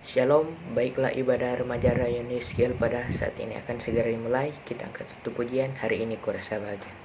Shalom, baiklah ibadah remaja Rayon New Skill pada saat ini akan segera dimulai. Kita angkat satu pujian, hari ini kurasa bahagia.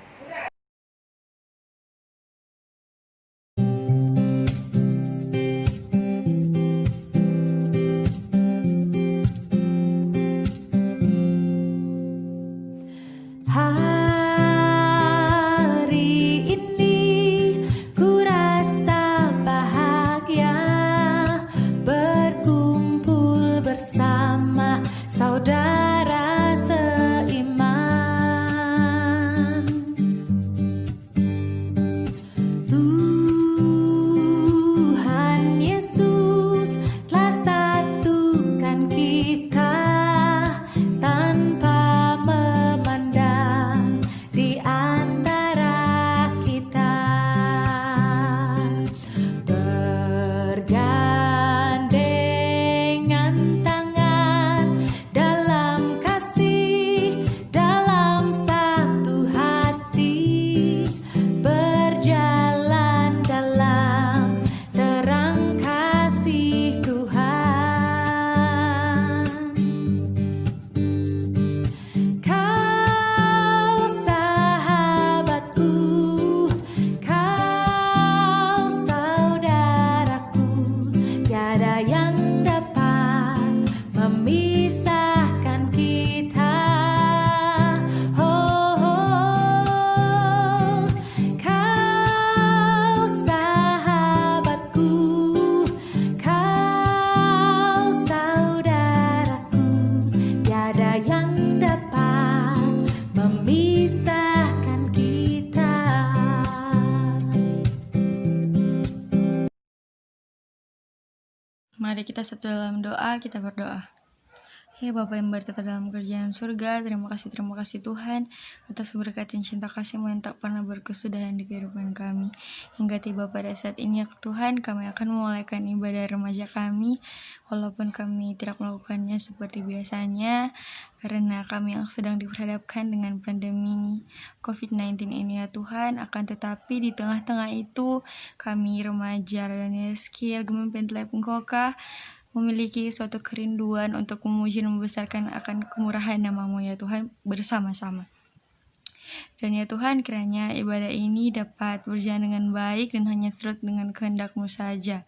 Mari kita satu dalam doa, kita berdoa. Ya Bapa yang bertata dalam kerjaan surga, terima kasih Tuhan atas berkat dan cinta kasih-Mu yang tak pernah berkesudahan di kehidupan kami. Hingga tiba pada saat ini ya Tuhan, kami akan memulaikan ibadah remaja kami, walaupun kami tidak melakukannya seperti biasanya, karena kami yang sedang diperhadapkan dengan pandemi COVID-19 ini ya Tuhan. Akan tetapi di tengah-tengah itu, kami remaja Rayon Skill Gemimpin Telep Engkauka memiliki suatu kerinduan untuk memuji dan membesarkan akan kemurahan nama-Mu ya Tuhan bersama-sama. Dan ya Tuhan, kiranya ibadah ini dapat berjalan dengan baik dan hanya surut dengan kehendak-Mu saja.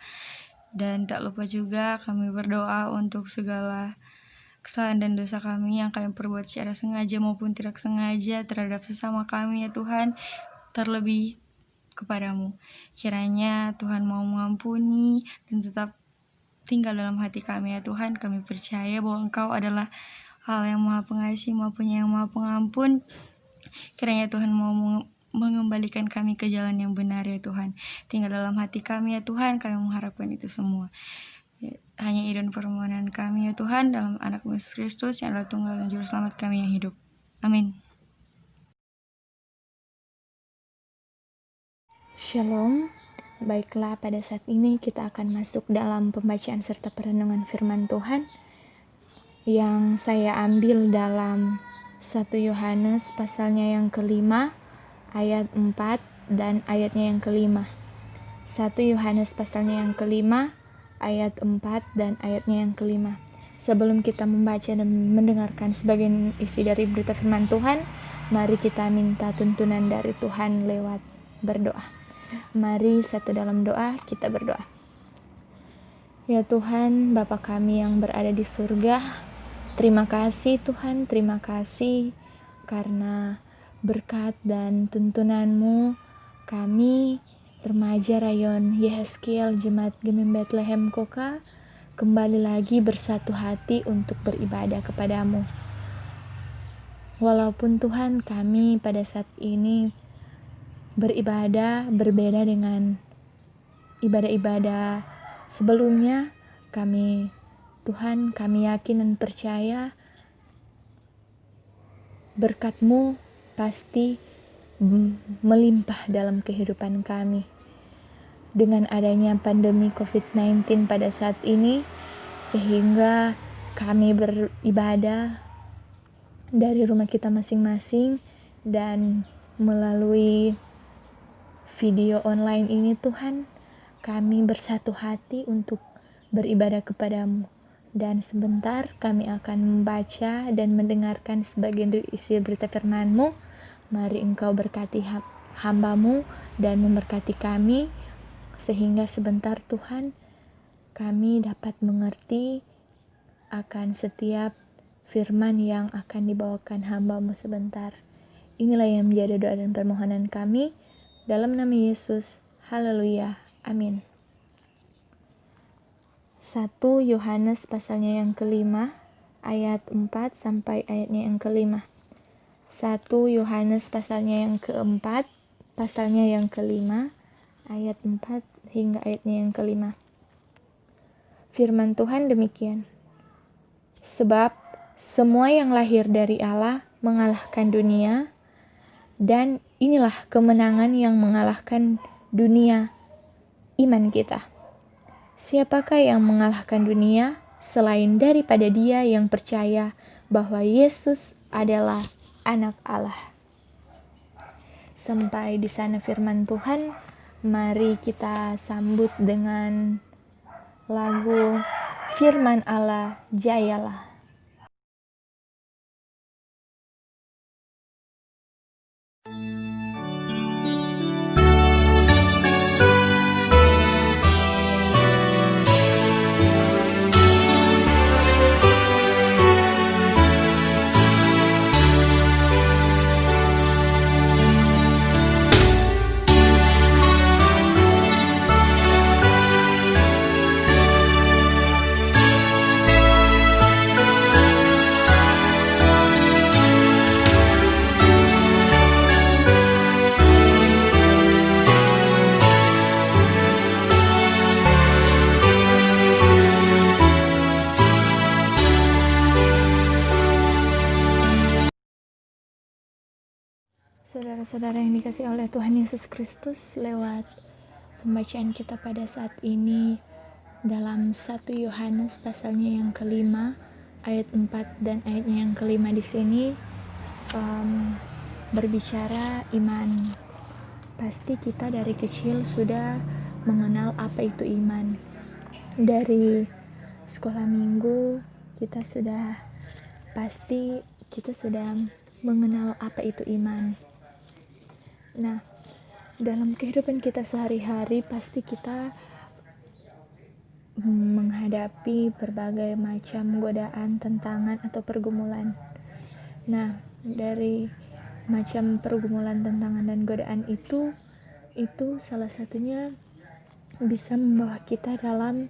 Dan tak lupa juga kami berdoa untuk segala kesalahan dan dosa kami yang kami perbuat secara sengaja maupun tidak sengaja terhadap sesama kami ya Tuhan, terlebih kepadamu. Kiranya Tuhan mau mengampuni dan tetap tinggal dalam hati kami ya Tuhan. Kami percaya bahwa Engkau adalah Allah yang Maha Pengasih, Maha Penyayang, Maha Pengampun. Kiranya Tuhan mau mengembalikan kami ke jalan yang benar ya Tuhan. Tinggal dalam hati kami ya Tuhan, kami mengharapkan itu semua. Hanya idun permohonan kami ya Tuhan, dalam anak-Mu Yesus Kristus yang adalah tunggal dan juru selamat kami yang hidup. Amin. Shalom, baiklah pada saat ini kita akan masuk dalam pembacaan serta perenungan firman Tuhan yang saya ambil dalam 1 Yohanes pasalnya yang kelima, ayat 4 dan ayatnya yang kelima. 1 Yohanes pasalnya yang kelima, ayat 4 dan ayatnya yang kelima. Sebelum kita membaca dan mendengarkan sebagian isi dari berita firman Tuhan, mari kita minta tuntunan dari Tuhan lewat berdoa. Mari satu dalam doa kita berdoa. Ya Tuhan, Bapa kami yang berada di surga, terima kasih Tuhan, terima kasih karena berkat dan tuntunan-Mu kami remaja Rayon Yehezkiel Jemaat Gemim Bethlehem Koka kembali lagi bersatu hati untuk beribadah kepadamu. Walaupun Tuhan kami pada saat ini beribadah berbeda dengan ibadah-ibadah sebelumnya, Tuhan kami yakin dan percaya berkat-Mu pasti melimpah dalam kehidupan kami. Dengan adanya pandemi COVID-19 pada saat ini, sehingga kami beribadah dari rumah kita masing-masing dan melalui video online ini Tuhan, kami bersatu hati untuk beribadah kepadamu. Dan sebentar kami akan membaca dan mendengarkan sebagian dari isi berita firman-Mu. Mari Engkau berkati hamba-Mu dan memberkati kami, sehingga sebentar Tuhan kami dapat mengerti akan setiap firman yang akan dibawakan hamba-Mu sebentar. Inilah yang menjadi doa dan permohonan kami. Dalam nama Yesus, haleluya, amin. 1 Yohanes pasalnya yang kelima, ayat 4 sampai ayatnya yang kelima. 1 Yohanes pasalnya yang keempat, pasalnya yang kelima, ayat 4 hingga ayatnya yang kelima. Firman Tuhan demikian. Sebab semua yang lahir dari Allah mengalahkan dunia, dan inilah kemenangan yang mengalahkan dunia, iman kita. Siapakah yang mengalahkan dunia selain daripada dia yang percaya bahwa Yesus adalah anak Allah. Sampai di sana firman Tuhan. Mari kita sambut dengan lagu Firman Allah Jayalah. Saudara-saudara yang dikasihi oleh Tuhan Yesus Kristus, lewat pembacaan kita pada saat ini dalam 1 Yohanes pasalnya yang kelima, ayat 4 dan ayatnya yang kelima di sini berbicara iman. Pasti kita dari kecil sudah mengenal apa itu iman. Dari sekolah minggu kita sudah mengenal apa itu iman. Nah, dalam kehidupan kita sehari-hari pasti kita menghadapi berbagai macam godaan, tantangan, atau pergumulan. Nah, dari macam pergumulan, tantangan, dan godaan itu salah satunya bisa membawa kita dalam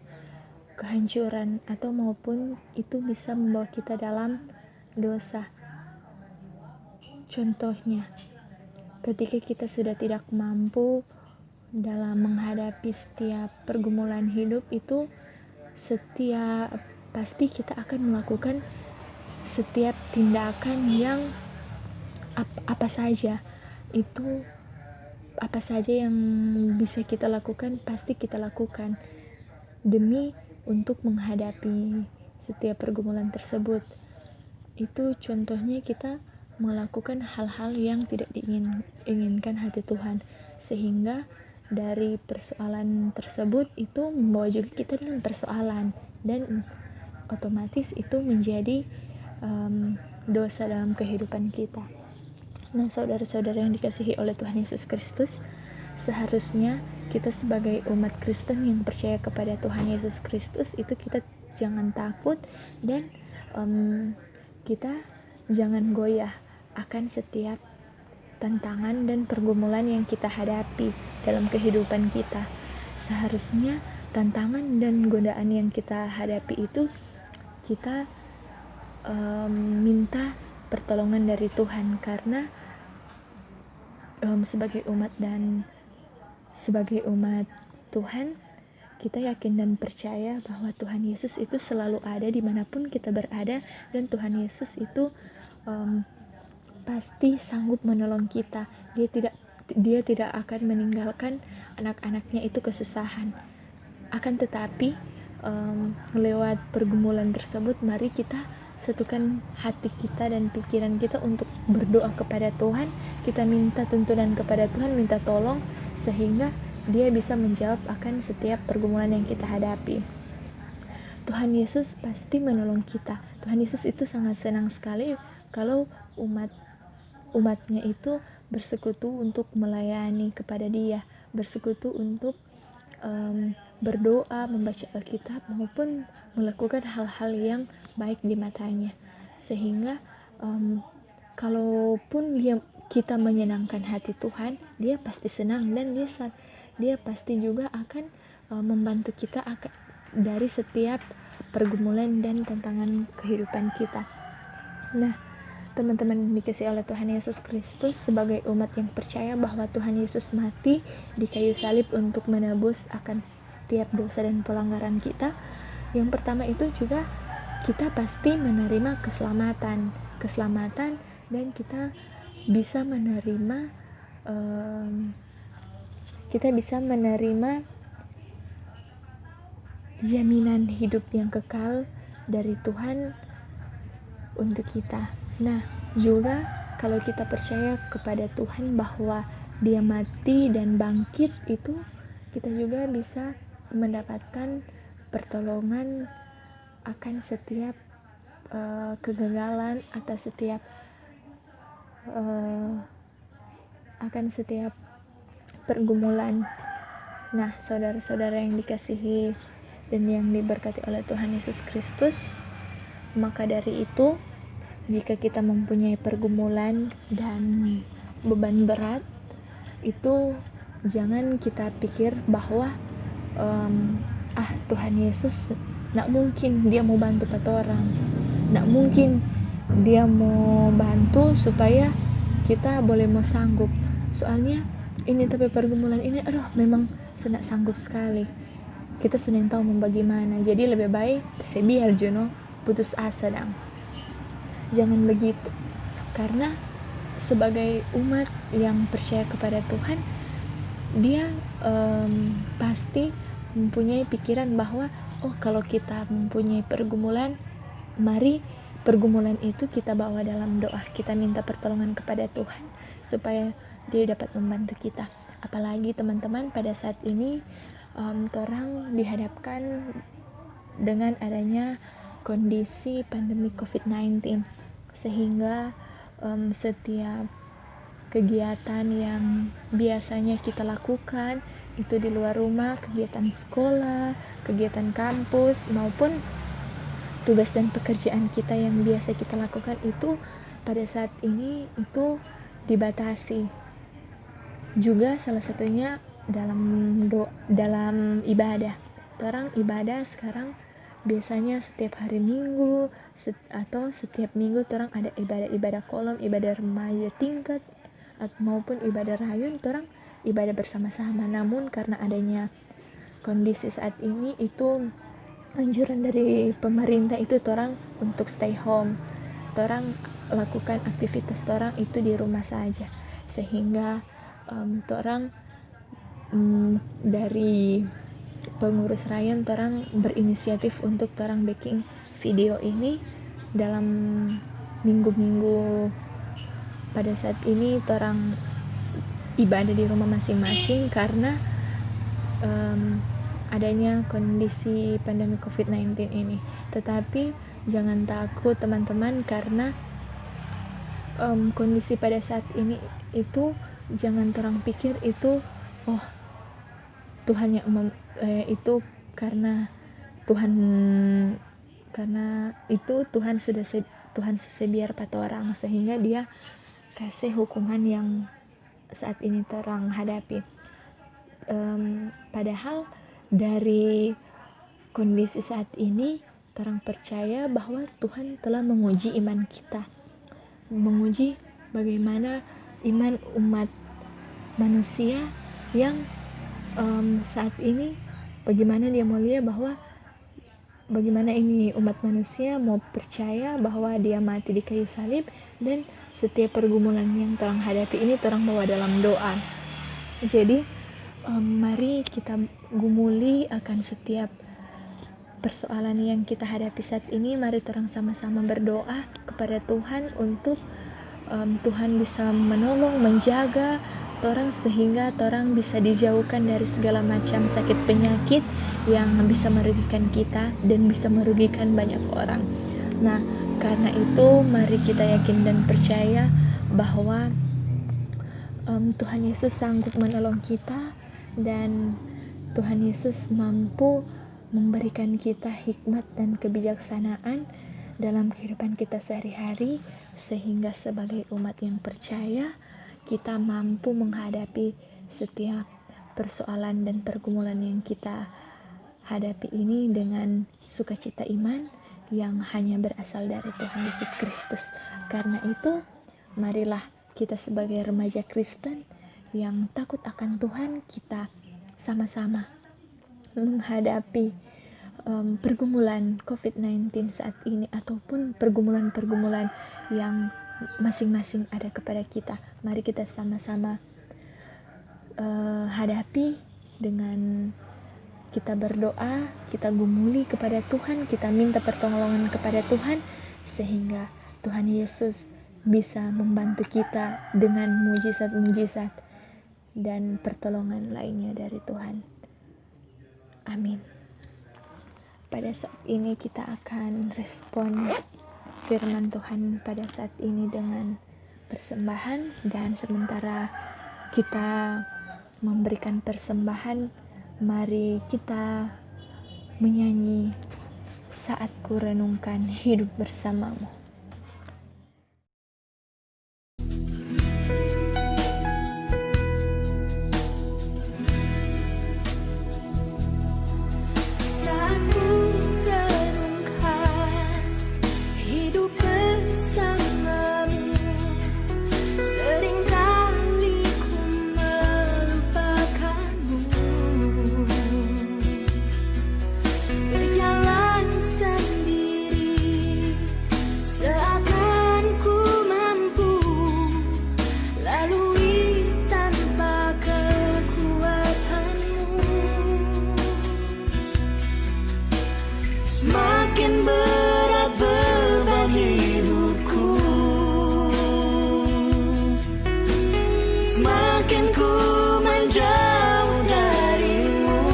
kehancuran, atau maupun itu bisa membawa kita dalam dosa. Contohnya, ketika kita sudah tidak mampu dalam menghadapi setiap pergumulan hidup itu, pasti kita akan melakukan setiap tindakan yang apa saja yang bisa kita lakukan, pasti kita lakukan demi untuk menghadapi setiap pergumulan tersebut. Itu contohnya kita melakukan hal-hal yang tidak diinginkan hati Tuhan, sehingga dari persoalan tersebut itu membawa juga kita dalam persoalan, dan otomatis itu menjadi dosa dalam kehidupan kita. Nah, saudara-saudara yang dikasihi oleh Tuhan Yesus Kristus, seharusnya kita sebagai umat Kristen yang percaya kepada Tuhan Yesus Kristus itu kita jangan takut, dan kita jangan goyah akan setiap tantangan dan pergumulan yang kita hadapi dalam kehidupan kita. Seharusnya tantangan dan godaan yang kita hadapi itu kita minta pertolongan dari Tuhan, karena sebagai umat Tuhan, kita yakin dan percaya bahwa Tuhan Yesus itu selalu ada dimanapun kita berada, dan Tuhan Yesus itu pasti sanggup menolong kita. Dia tidak akan meninggalkan anak-anaknya itu kesusahan. Akan tetapi lewat pergumulan tersebut, mari kita satukan hati kita dan pikiran kita untuk berdoa kepada Tuhan. Kita minta tuntunan kepada Tuhan, minta tolong, sehingga Dia bisa menjawab akan setiap pergumulan yang kita hadapi. Tuhan Yesus pasti menolong kita. Tuhan Yesus itu sangat senang sekali kalau umatnya itu bersekutu untuk melayani kepada Dia, bersekutu untuk berdoa, membaca Alkitab, maupun melakukan hal-hal yang baik di matanya. Sehingga kalaupun kita menyenangkan hati Tuhan, Dia pasti senang, dan Dia pasti juga akan membantu kita dari setiap pergumulan dan tantangan kehidupan kita. Nah, teman-teman dikasihi oleh Tuhan Yesus Kristus, sebagai umat yang percaya bahwa Tuhan Yesus mati di kayu salib untuk menebus akan setiap dosa dan pelanggaran kita, yang pertama itu juga kita pasti menerima keselamatan, dan kita bisa menerima jaminan hidup yang kekal dari Tuhan untuk kita. Nah, juga kalau kita percaya kepada Tuhan bahwa Dia mati dan bangkit, itu kita juga bisa mendapatkan pertolongan akan setiap kegagalan atau akan setiap pergumulan. Nah, saudara-saudara yang dikasihi dan yang diberkati oleh Tuhan Yesus Kristus, maka dari itu, jika kita mempunyai pergumulan dan beban berat, itu jangan kita pikir bahwa Tuhan Yesus nak mungkin Dia mau bantu orang, nak mungkin Dia mau bantu supaya kita boleh mau sanggup. Soalnya ini tapi pergumulan ini, memang sudah sanggup sekali. Kita sudah tahu mau bagaimana. Jadi lebih baik biar jono putus asa dong. Jangan begitu. Karena sebagai umat yang percaya kepada Tuhan, Dia pasti mempunyai pikiran bahwa kalau kita mempunyai pergumulan, mari pergumulan itu kita bawa dalam doa. Kita minta pertolongan kepada Tuhan supaya Dia dapat membantu kita. Apalagi teman-teman, pada saat ini orang dihadapkan dengan adanya kondisi pandemi COVID-19, sehingga setiap kegiatan yang biasanya kita lakukan itu di luar rumah, kegiatan sekolah, kegiatan kampus, maupun tugas dan pekerjaan kita yang biasa kita lakukan itu pada saat ini itu dibatasi. Juga salah satunya dalam ibadah. Orang ibadah sekarang biasanya setiap hari Minggu atau setiap minggu orang ada ibadah kolom, ibadah remaja tingkat, maupun ibadah rayun, orang ibadah bersama-sama. Namun karena adanya kondisi saat ini, itu anjuran dari pemerintah itu orang untuk stay home. Orang lakukan aktivitas orang itu di rumah saja, sehingga orang dari pengurus rayon orang berinisiatif untuk orang bikin video ini dalam minggu-minggu pada saat ini orang ibadah di rumah masing-masing karena adanya kondisi pandemi COVID-19 ini. Tetapi jangan takut teman-teman, karena kondisi pada saat ini itu jangan orang pikir itu Tuhan yang itu karena Tuhan sudah biar pada orang, sehingga Dia kasih hukuman yang saat ini orang hadapi. Padahal dari kondisi saat ini orang percaya bahwa Tuhan telah menguji iman kita, menguji bagaimana iman umat manusia yang saat ini, bagaimana dia mau lihat bahwa bagaimana ini umat manusia mau percaya bahwa Dia mati di kayu salib, dan setiap pergumulan yang orang hadapi ini orang bawa dalam doa. Jadi mari kita gumuli akan setiap persoalan yang kita hadapi saat ini. Mari orang sama-sama berdoa kepada Tuhan untuk Tuhan bisa menolong, menjaga, torang sehingga torang bisa dijauhkan dari segala macam sakit penyakit yang bisa merugikan kita dan bisa merugikan banyak orang. Nah, karena itu mari kita yakin dan percaya bahwa Tuhan Yesus sanggup menolong kita, dan Tuhan Yesus mampu memberikan kita hikmat dan kebijaksanaan dalam kehidupan kita sehari-hari, sehingga sebagai umat yang percaya kita mampu menghadapi setiap persoalan dan pergumulan yang kita hadapi ini dengan sukacita iman yang hanya berasal dari Tuhan Yesus Kristus. Karena itu, marilah kita sebagai remaja Kristen yang takut akan Tuhan, kita sama-sama menghadapi pergumulan COVID-19 saat ini ataupun pergumulan-pergumulan yang masing-masing ada kepada kita. Mari kita sama-sama hadapi dengan kita berdoa, kita gumuli kepada Tuhan, kita minta pertolongan kepada Tuhan, sehingga Tuhan Yesus bisa membantu kita dengan mujizat-mujizat dan pertolongan lainnya dari Tuhan. Amin. Pada saat ini kita akan respon firman Tuhan pada saat ini dengan persembahan, dan sementara kita memberikan persembahan, mari kita menyanyi Saat Ku Renungkan Hidup Bersamamu. Semakin berat beban hidupku, semakin ku menjauh darimu.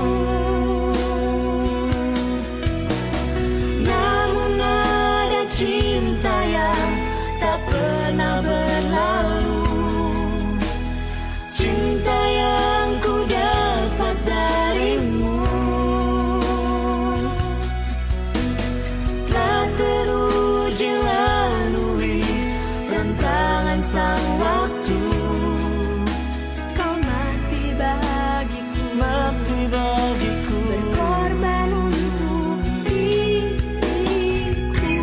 Namun ada cinta yang tak pernah berlalu, cinta yang ku dapat darimu. Sang waktu, kau mati bagiku, berkorban untuk diriku.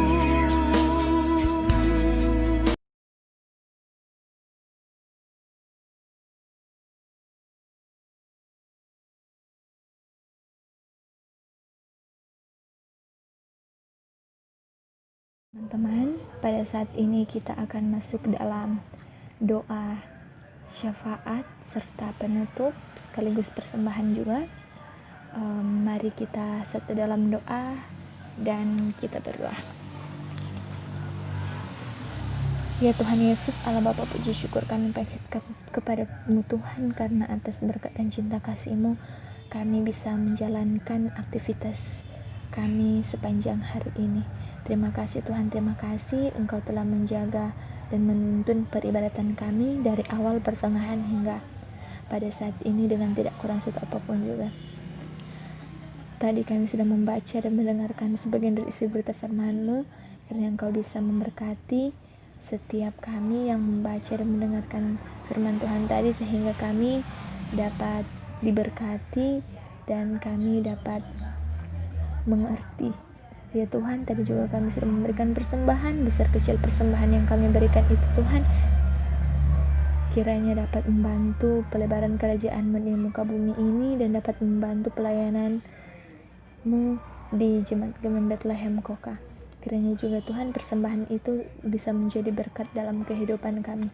Teman-teman, pada saat ini kita akan masuk dalam doa syafaat serta penutup sekaligus persembahan juga. Mari kita satu dalam doa dan kita berdoa. Ya Tuhan Yesus, Allah Bapa, puji syukur kami panjatkan kepada-Mu Tuhan, karena atas berkat dan cinta kasih-Mu kami bisa menjalankan aktivitas kami sepanjang hari ini. Terima kasih Tuhan, terima kasih Engkau telah menjaga dan menuntun peribadatan kami dari awal, pertengahan hingga pada saat ini dengan tidak kurang suatu apapun juga. Tadi kami sudah membaca dan mendengarkan sebagian dari isi berita firman-Mu, kiranya Engkau bisa memberkati setiap kami yang membaca dan mendengarkan firman Tuhan tadi, sehingga kami dapat diberkati dan kami dapat mengerti. Ya Tuhan, tadi juga kami sudah memberikan persembahan, besar kecil persembahan yang kami berikan itu Tuhan, kiranya dapat membantu pelebaran kerajaan-Mu di muka bumi ini dan dapat membantu pelayanan-Mu di Jemaat Gemen Bethlehem Koka. Kiranya juga Tuhan, persembahan itu bisa menjadi berkat dalam kehidupan kami.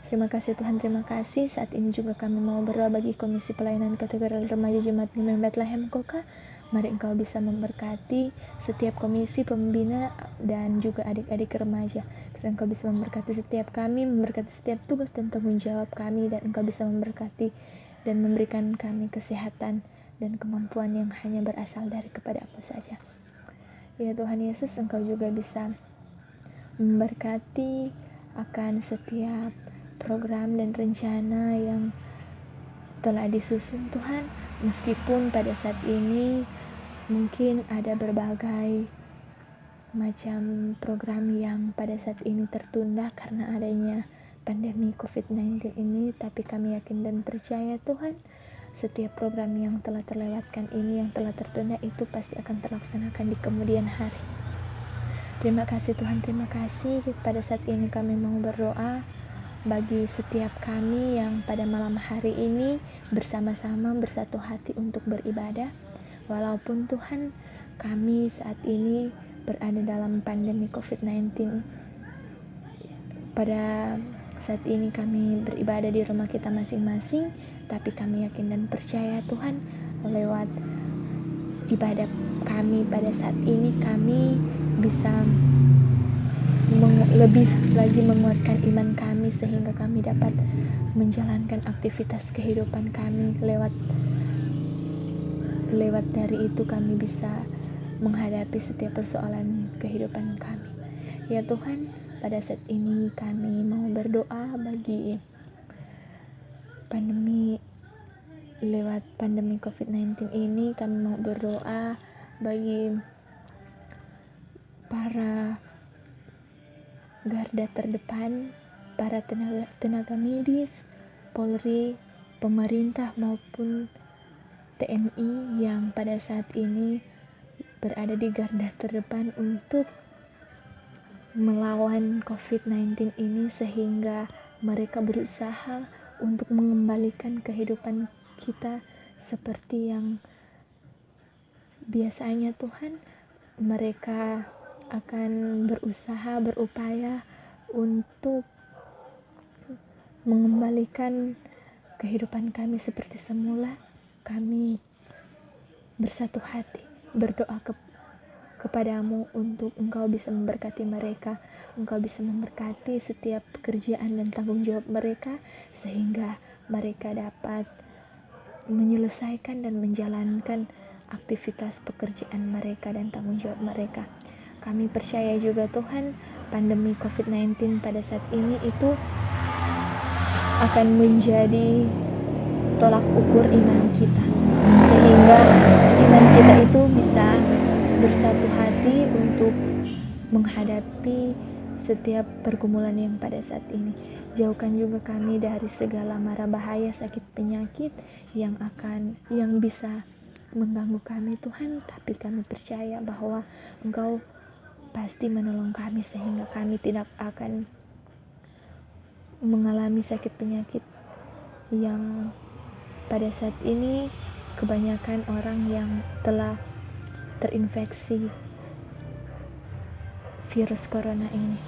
Terima kasih Tuhan, terima kasih. Saat ini juga kami mau berdoa bagi Komisi Pelayanan Kategori Remaja Jemaat Gemen Bethlehem Koka. Mari Engkau bisa memberkati setiap komisi, pembina, dan juga adik-adik remaja. dan Engkau bisa memberkati setiap kami, memberkati setiap tugas dan tanggung jawab kami, dan Engkau bisa memberkati dan memberikan kami kesehatan dan kemampuan yang hanya berasal dari kepada-Mu saja. Ya Tuhan Yesus, Engkau juga bisa memberkati akan setiap program dan rencana yang telah disusun Tuhan, meskipun pada saat ini mungkin ada berbagai macam program yang pada saat ini tertunda karena adanya pandemi COVID-19 ini, tapi kami yakin dan percaya Tuhan, setiap program yang telah terlewatkan ini, yang telah tertunda itu pasti akan terlaksanakan di kemudian hari. Terima kasih Tuhan, terima kasih. Pada saat ini kami mau berdoa bagi setiap kami yang pada malam hari ini bersama-sama bersatu hati untuk beribadah. Walaupun Tuhan, kami saat ini berada dalam pandemi COVID-19. Pada saat ini kami beribadah di rumah kita masing-masing, tapi kami yakin dan percaya Tuhan, lewat ibadah kami pada saat ini kami bisa lebih lagi menguatkan iman kami sehingga kami dapat menjalankan aktivitas kehidupan kami. Lewat dari itu kami bisa menghadapi setiap persoalan kehidupan kami. Ya Tuhan, pada saat ini kami mau berdoa bagi lewat pandemi COVID-19 ini. Kami mau berdoa bagi para garda terdepan, para tenaga medis, Polri, pemerintah maupun TNI yang pada saat ini berada di garda terdepan untuk melawan COVID-19 ini, sehingga mereka berusaha untuk mengembalikan kehidupan kita seperti yang biasanya Tuhan. Mereka akan berupaya untuk mengembalikan kehidupan kami seperti semula. Kami bersatu hati berdoa kepadamu untuk Engkau bisa memberkati mereka, Engkau bisa memberkati setiap pekerjaan dan tanggung jawab mereka, sehingga mereka dapat menyelesaikan dan menjalankan aktivitas pekerjaan mereka dan tanggung jawab mereka. Kami percaya juga Tuhan, pandemi COVID-19 pada saat ini itu akan menjadi tolak ukur iman kita, sehingga iman kita itu bisa bersatu hati untuk menghadapi setiap pergumulan yang pada saat ini. Jauhkan juga kami dari segala mara bahaya, sakit, penyakit yang bisa mengganggu kami Tuhan, tapi kami percaya bahwa Engkau pasti menolong kami sehingga kami tidak akan mengalami sakit penyakit yang pada saat ini kebanyakan orang yang telah terinfeksi virus corona ini.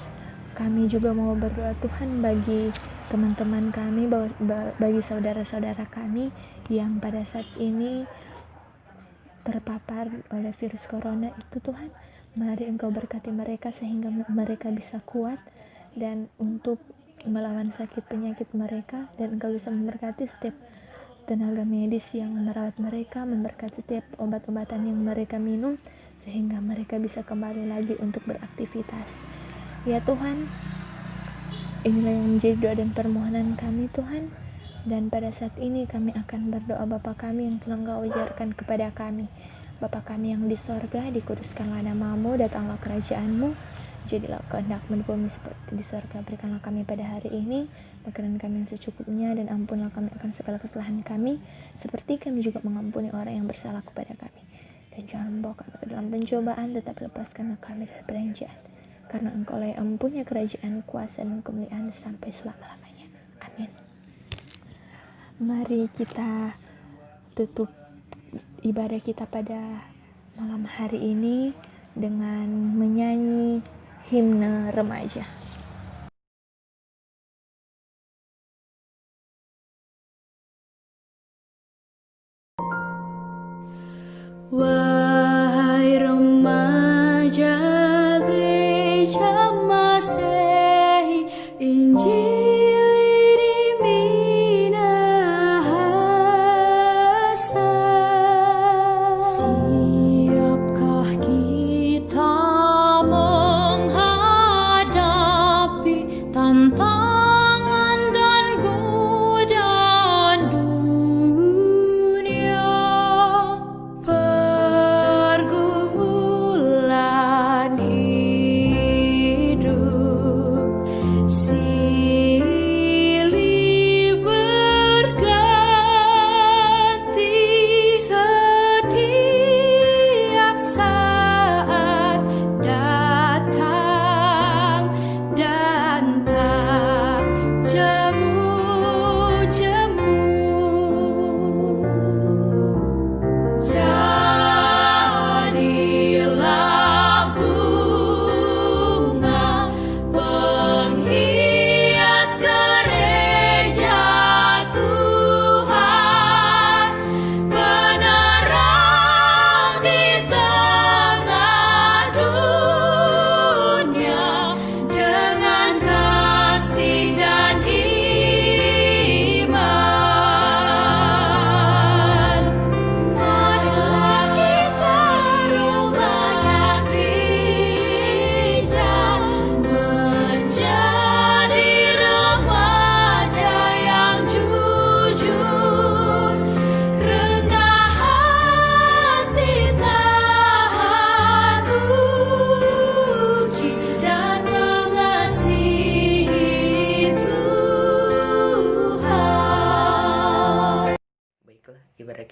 Kami juga mau berdoa Tuhan bagi teman-teman kami, bagi saudara-saudara kami yang pada saat ini terpapar oleh virus corona itu Tuhan. Mari Engkau berkati mereka sehingga mereka bisa kuat dan untuk melawan sakit penyakit mereka, dan Engkau bisa memberkati setiap tenaga medis yang merawat mereka, memberkati setiap obat-obatan yang mereka minum sehingga mereka bisa kembali lagi untuk beraktivitas. Ya Tuhan, inilah yang menjadi doa dan permohonan kami Tuhan. Dan pada saat ini kami akan berdoa Bapa kami yang telah Engkau ajarkan kepada kami. Bapa kami yang di sorga, dikuduskanlah nama-Mu, datanglah kerajaan-Mu, jadilah kehendak-Mu di bumi seperti di sorga. Berikanlah kami pada hari ini makanan kami yang secukupnya, dan ampunlah kami akan segala kesalahan kami, seperti kami juga mengampuni orang yang bersalah kepada kami. Dan jangan membawa kami ke dalam pencobaan, tetapi lepaskanlah kami dari peranjaan. Karena Engkau-lah yang mempunyai kerajaan, kuasa, dan kemuliaan sampai selama-lamanya. Amin. Mari kita tutup ibadah kita pada malam hari ini dengan menyanyi himne remaja. Wahai remaja gereja Maseh,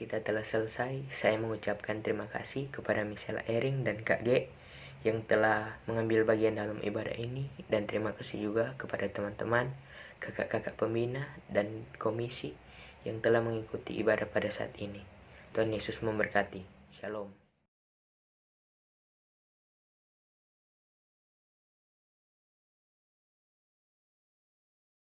kita telah selesai. Saya mengucapkan terima kasih kepada Michelle Ering dan Kak G yang telah mengambil bagian dalam ibadah ini, dan terima kasih juga kepada teman-teman, kakak-kakak pembina dan komisi yang telah mengikuti ibadah pada saat ini. Tuhan Yesus memberkati. Shalom.